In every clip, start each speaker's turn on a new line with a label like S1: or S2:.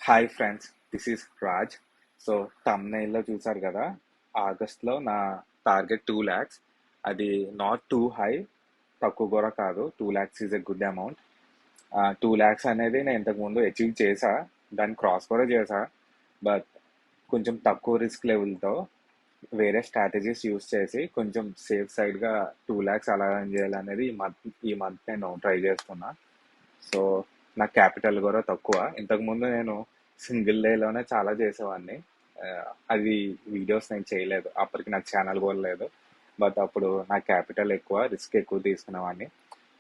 S1: Hi friends, this is Raj. So తమ్నైల్లో చూసారు కదా, ఆగస్ట్లో నా టార్గెట్ 2 lakhs. అది నాట్ టూ హై, తక్కువ కూడా కాదు. 2 lakhs is a good amount. 2 lakhs అనేది నేను ఇంతకుముందు అచీవ్ చేశా, దాన్ని క్రాస్ కూడా చేశా. బట్ కొంచెం తక్కువ రిస్క్ లెవెల్తో వేరే స్ట్రాటజీస్ యూస్ చేసి కొంచెం సేఫ్ సైడ్గా 2 lakhs అలా earn చేయాలనేది ఈ మంత్ నేను ట్రై చేస్తున్నా. సో నా క్యాపిటల్ కూడా తక్కువ. ఇంతకుముందు నేను సింగిల్ డేలోనే చాలా చేసేవాడిని. ఆ, అది వీడియోస్ నేను చేయలేదు, అప్పటికి నాకు ఛానల్ కూడా లేదు. బట్ అప్పుడు నా క్యాపిటల్ ఎక్కువ, రిస్క్ ఎక్కువ తీసుకునేవాడిని.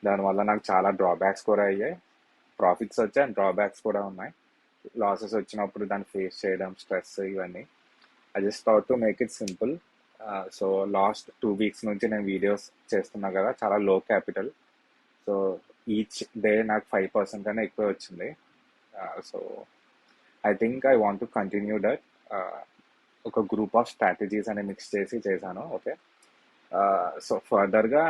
S1: దానివల్ల నాకు చాలా డ్రాబ్యాక్స్ కూడా అయ్యాయి. ప్రాఫిట్స్ వచ్చాయి అండ్ డ్రాబ్యాక్స్ కూడా ఉన్నాయి. లాసెస్ వచ్చినప్పుడు దాన్ని ఫేస్ చేయడం, స్ట్రెస్, ఇవన్నీ. I just thought to make it simple. So last 2 weeks నుంచి నేను వీడియోస్ చేస్తున్నా కదా, చాలా లో క్యాపిటల్. సో ఈచ్ డే నాకు 5% అనే ఎక్కువ వచ్చింది. So I think I want to continue that. ఒక గ్రూప్ ఆఫ్ స్ట్రాటజీస్ అని మిక్స్ చేసి చేశాను. ఓకే. సో ఫర్దర్గా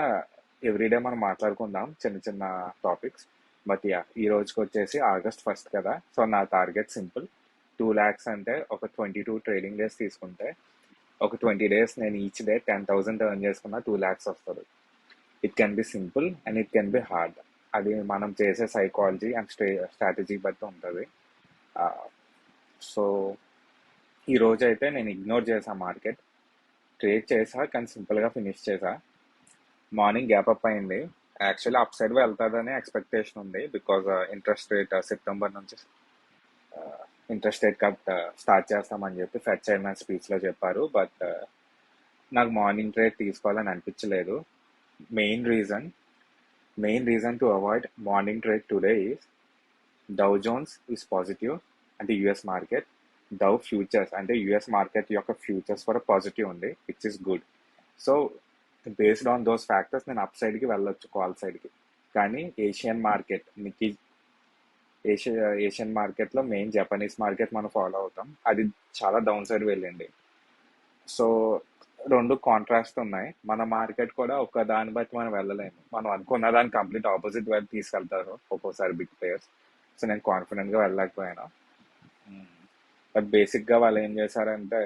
S1: ఎవ్రీడే మనం మాట్లాడుకుందాం చిన్న చిన్న టాపిక్స్. బట్ యా, ఈ రోజుకి వచ్చేసి August 1st కదా. సో నా టార్గెట్ సింపుల్. 2 lakhs అంటే ఒక 22 ట్రేడింగ్ డేస్ తీసుకుంటే, ఒక 20 days నేను ఈచ్ డే 10,000 ఎర్న్ చేసుకున్న 2 lakhs వస్తుంది. It can be simple and it can be hard. అది మనం చేసే సైకాలజీ అండ్ స్ట్రాటజీ బట్టి ఉంటుంది. సో ఈ రోజు అయితే నేను ఇగ్నోర్ చేసా మార్కెట్. ట్రేడ్ చేసా కానీ సింపుల్గా ఫినిష్ చేసా. మార్నింగ్ గ్యాప్ అప్ అయింది. యాక్చువల్లీ అప్ సైడ్ వెళ్తుందని ఎక్స్పెక్టేషన్ ఉంది, బికాజ్ ఇంట్రెస్ట్ రేట్ సెప్టెంబర్ నుంచి ఇంట్రెస్ట్ రేట్ కట్ స్టార్ట్ చేస్తామని చెప్పి ఫెడ్ చైర్మన్ స్పీచ్లో చెప్పారు. బట్ నాకు మార్నింగ్ ట్రేడ్ తీసుకోవాలని అనిపించలేదు. Main reason to avoid morning trade today is Dow Jones is positive అంటే యుఎస్ మార్కెట్. డౌ ఫ్యూచర్స్ అంటే యుఎస్ మార్కెట్ యొక్క ఫ్యూచర్స్ కూడా పాజిటివ్ ఉంది, which is good. So based on those factors నేను up సైడ్కి వెళ్ళొచ్చు, కాల్ సైడ్కి. కానీ ఏషియన్ మార్కెట్లో మెయిన్ జపనీస్ మార్కెట్ మనం ఫాలో అవుతాం, అది చాలా డౌన్ సైడ్ వెళ్ళింది. సో రెండు కాంట్రాస్ట్ ఉన్నాయి. మన మార్కెట్ కూడా ఒక దాన్ని బట్టి మనం వెళ్ళలేము. మనం అనుకున్న దాన్ని కంప్లీట్ ఆపోజిట్ వైపు తీసుకెళ్తారు ఒక్కోసారి బిగ్ ప్లేయర్స్. సో నేను కాన్ఫిడెంట్గా వెళ్ళలేకపోయాను. బట్ బేసిక్గా వాళ్ళు ఏం చేశారంటే,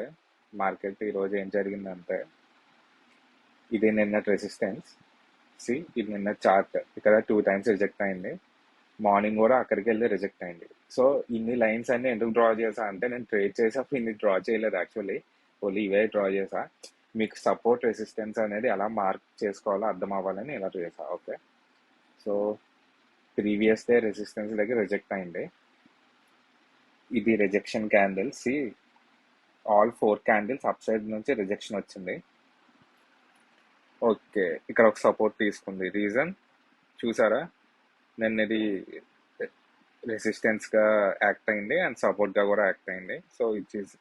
S1: మార్కెట్ ఈరోజు ఏం జరిగిందంటే, ఇది నిన్న రెసిస్టెన్స్. ఇది నిన్న చార్ట్. ఇక్కడ 2 times రిజెక్ట్ అయింది. మార్నింగ్ కూడా అక్కడికి వెళ్ళి రిజెక్ట్ అయింది. సో ఇన్ని లైన్స్ అన్ని ఎందుకు డ్రా చేసా అంటే, నేను ట్రేడ్ చేసేప్పుడు ఇన్ని డ్రా చేయలేదు యాక్చువల్లీ, ఓన్లీ ఇవే డ్రా చేసా. మీకు సపోర్ట్ రెసిస్టెన్స్ అనేది ఎలా మార్క్ చేసుకోవాలో అర్థం అవ్వాలని ఇలా చేసా. Okay. So previous day resistance దగ్గర రిజెక్ట్ అయింది. ఇది rejection candle. All 4 candles up side నుంచి రిజెక్షన్ వచ్చింది. ఓకే, ఇక్కడ ఒక సపోర్ట్ తీసుకుంది. రీజన్ చూసారా, నేను ఇది రెసిస్టెన్స్గా యాక్ట్ అయింది అండ్ సపోర్ట్గా కూడా యాక్ట్ అయింది. So it is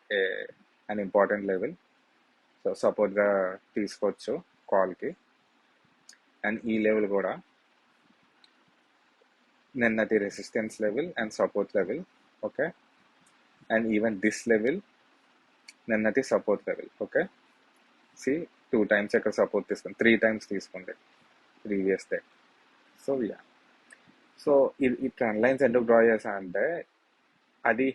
S1: an important level. So సపోర్ట్గా తీసుకోవచ్చు కాల్కి. అండ్ ఈ లెవెల్ కూడా నిన్నటి resistance level and support level. Okay. And even this level నిన్నటి సపోర్ట్ లెవెల్. ఓకే. 2 times ఇక్కడ సపోర్ట్ తీసుకుంది, 3 times తీసుకుంది previous day. So yeah, so ఈ ట్రెండ్ లైన్స్ ఎందుకు డ్రా చేశా అంటే, అది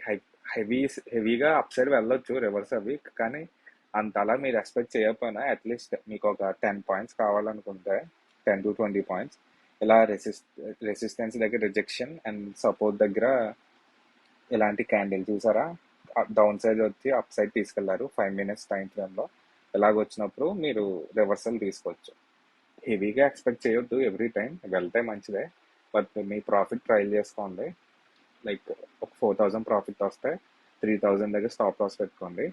S1: హెవీగా అప్ సైడ్ వెళ్ళొచ్చు రివర్స్ అవి, కానీ అంతలా మీరు ఎక్స్పెక్ట్ చేయకపోయినా అట్లీస్ట్ మీకు ఒక 10 points కావాలనుకుంటే, 10 to 20 points ఇలా రెసిస్టెన్స్ దగ్గర రిజెక్షన్ అండ్ సపోర్ట్ దగ్గర ఇలాంటి క్యాండిల్ చూసారా, డౌన్ సైడ్ వచ్చి అప్ సైడ్ తీసుకెళ్లారు 5 minutes టైం ఫ్రేమ్లో. ఇలాగొచ్చినప్పుడు మీరు రివర్సల్ తీసుకోవచ్చు. హెవీగా ఎక్స్పెక్ట్ చేయొద్దు ఎవ్రీ టైం, వెళ్తే మంచిదే. బట్ మీ ప్రాఫిట్ ట్రైల్ చేసుకోండి. లైక్ ఒక 4,000 ప్రాఫిట్ వస్తే 3,000 దగ్గర స్టాప్ లాస్ పెట్టుకోండి.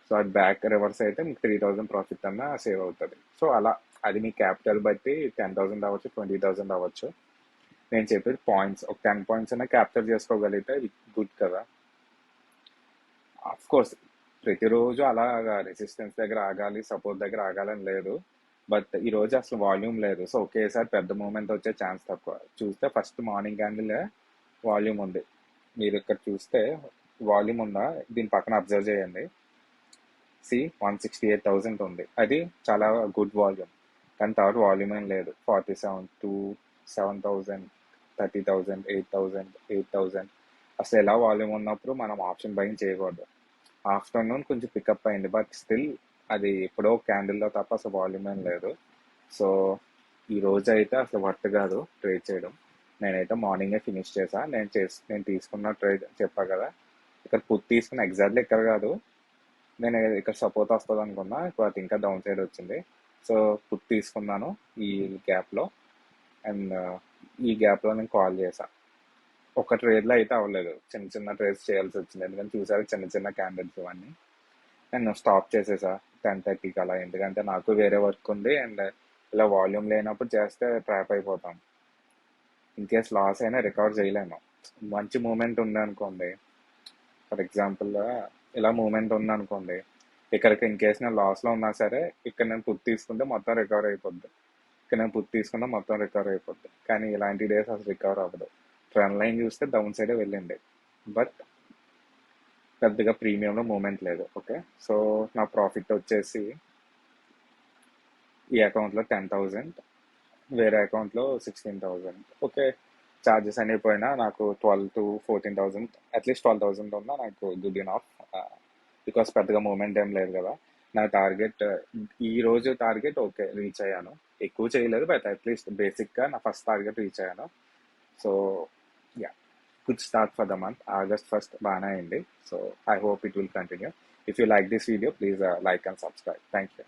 S1: సో అది బ్యాక్ రివర్స్ అయితే మీకు 3,000 ప్రాఫిట్ అన్నా సేవ్ అవుతుంది. సో అలా అది మీ క్యాపిటల్ బట్టి 10,000 అవ్వచ్చు, 20,000 అవ్వచ్చు. నేను చెప్పేది పాయింట్స్, ఒక 10 points అయినా క్యాప్చర్ చేసుకోగలిగితే గుడ్ కదా. ఆఫ్ కోర్స్ ప్రతిరోజు అలాగా రెసిస్టెన్స్ దగ్గర ఆగాలి, సపోర్ట్ దగ్గర ఆగాలని లేదు. బట్ ఈరోజు అసలు వాల్యూమ్ లేదు. సో ఒకేసారి పెద్ద మూమెంట్ వచ్చే ఛాన్స్ తక్కువ. చూస్తే ఫస్ట్ మార్నింగ్ క్యాండిల్ వాల్యూమ్ ఉంది. మీరు ఇక్కడ చూస్తే వాల్యూమ్ ఉందా, దీని పక్కన అబ్జర్వ్ చేయండి. 168,000 ఉంది, అది చాలా గుడ్ వాల్యూమ్. కానీ తర్వాత వాల్యూమ్ ఏం లేదు. 47 to 7,000, 30,000, 8,000, 8,000 అసలు ఎలా వాల్యూమ్ ఉన్నప్పుడు మనం ఆప్షన్ బయింగ్ చేయకూడదు. ఆఫ్టర్నూన్ కొంచెం పికప్ అయింది, బట్ స్టిల్ అది ఎప్పుడో క్యాండిల్లో తప్ప అసలు వాల్యూమ్ ఏం లేదు. సో ఈ రోజు అయితే అసలు వర్త్ కాదు ట్రేడ్ చేయడం. నేనైతే మార్నింగే ఫినిష్ చేసా. నేను తీసుకున్న ట్రేడ్ చెప్పా కదా, ఇక్కడ పుట్ తీసుకున్న ఎగ్జాక్ట్లీ ఇక్కడ కాదు, నేను ఇక్కడ సపోర్ట్ వస్తుంది అనుకున్నా, బట్ ఇంకా డౌన్ సైడ్ వచ్చింది. సో పుట్ తీసుకున్నాను ఈ గ్యాప్లో. అండ్ ఈ గ్యాప్లో నేను కాల్ చేసా. ఒక ట్రేడ్లో అయితే అవ్వలేదు, చిన్న చిన్న ట్రేడ్స్ చేయాల్సి వచ్చింది, ఎందుకంటే చూసారు చిన్న చిన్న క్యాండిల్స్ ఇవన్నీ. నేను స్టాప్ చేసేసా 10:30కి అలా, ఎందుకంటే నాకు వేరే వర్క్ ఉంది. అండ్ ఇలా వాల్యూమ్ లేనప్పుడు చేస్తే ట్రాప్ అయిపోతాం. ఇన్ కేస్ లాస్ అయినా రికవర్ చేయలేము. మంచి మూమెంట్ ఉంది అనుకోండి, ఫర్ ఎగ్జాంపుల్ ఇలా మూమెంట్ ఉంది అనుకోండి, ఇక్కడికి ఇన్ కేస్ నేను లాస్లో ఉన్నా సరే ఇక్కడ నేను పుట్ తీసుకుంటే మొత్తం రికవర్ అయిపోద్ది, ఇక్కడ నేను పుట్ తీసుకున్నా మొత్తం రికవర్ అయిపోద్ది. కానీ ఇలాంటి డేస్ అసలు రికవర్ అవ్వదు. ట్రెండ్ లైన్ చూస్తే డౌన్ సైడే వెళ్ళింది, బట్ పెద్దగా ప్రీమియంలో మూమెంట్ లేదు. ఓకే, సో నా ప్రాఫిట్ వచ్చేసి ఈ అకౌంట్లో 10,000, వేరే అకౌంట్లో 16,000. ఓకే, ఛార్జెస్ అనేవి పోయినా నాకు 12,000 to 14,000, అట్లీస్ట్ 12,000 ఉన్నా నాకు గుడ్ ఇనఫ్. బికాస్ పెద్దగా మూమెంట్ ఏం లేదు కదా. నా టార్గెట్, ఈ రోజు టార్గెట్ ఓకే రీచ్ అయ్యాను, ఎక్కువ చేయలేదు, బట్ అట్లీస్ట్ బేసిక్గా నా ఫస్ట్ టార్గెట్ రీచ్ అయ్యాను. So yeah, good start for the month. August 1st బాగానే అయింది. So I hope it will continue. If you like this video, please like and subscribe. Thank you.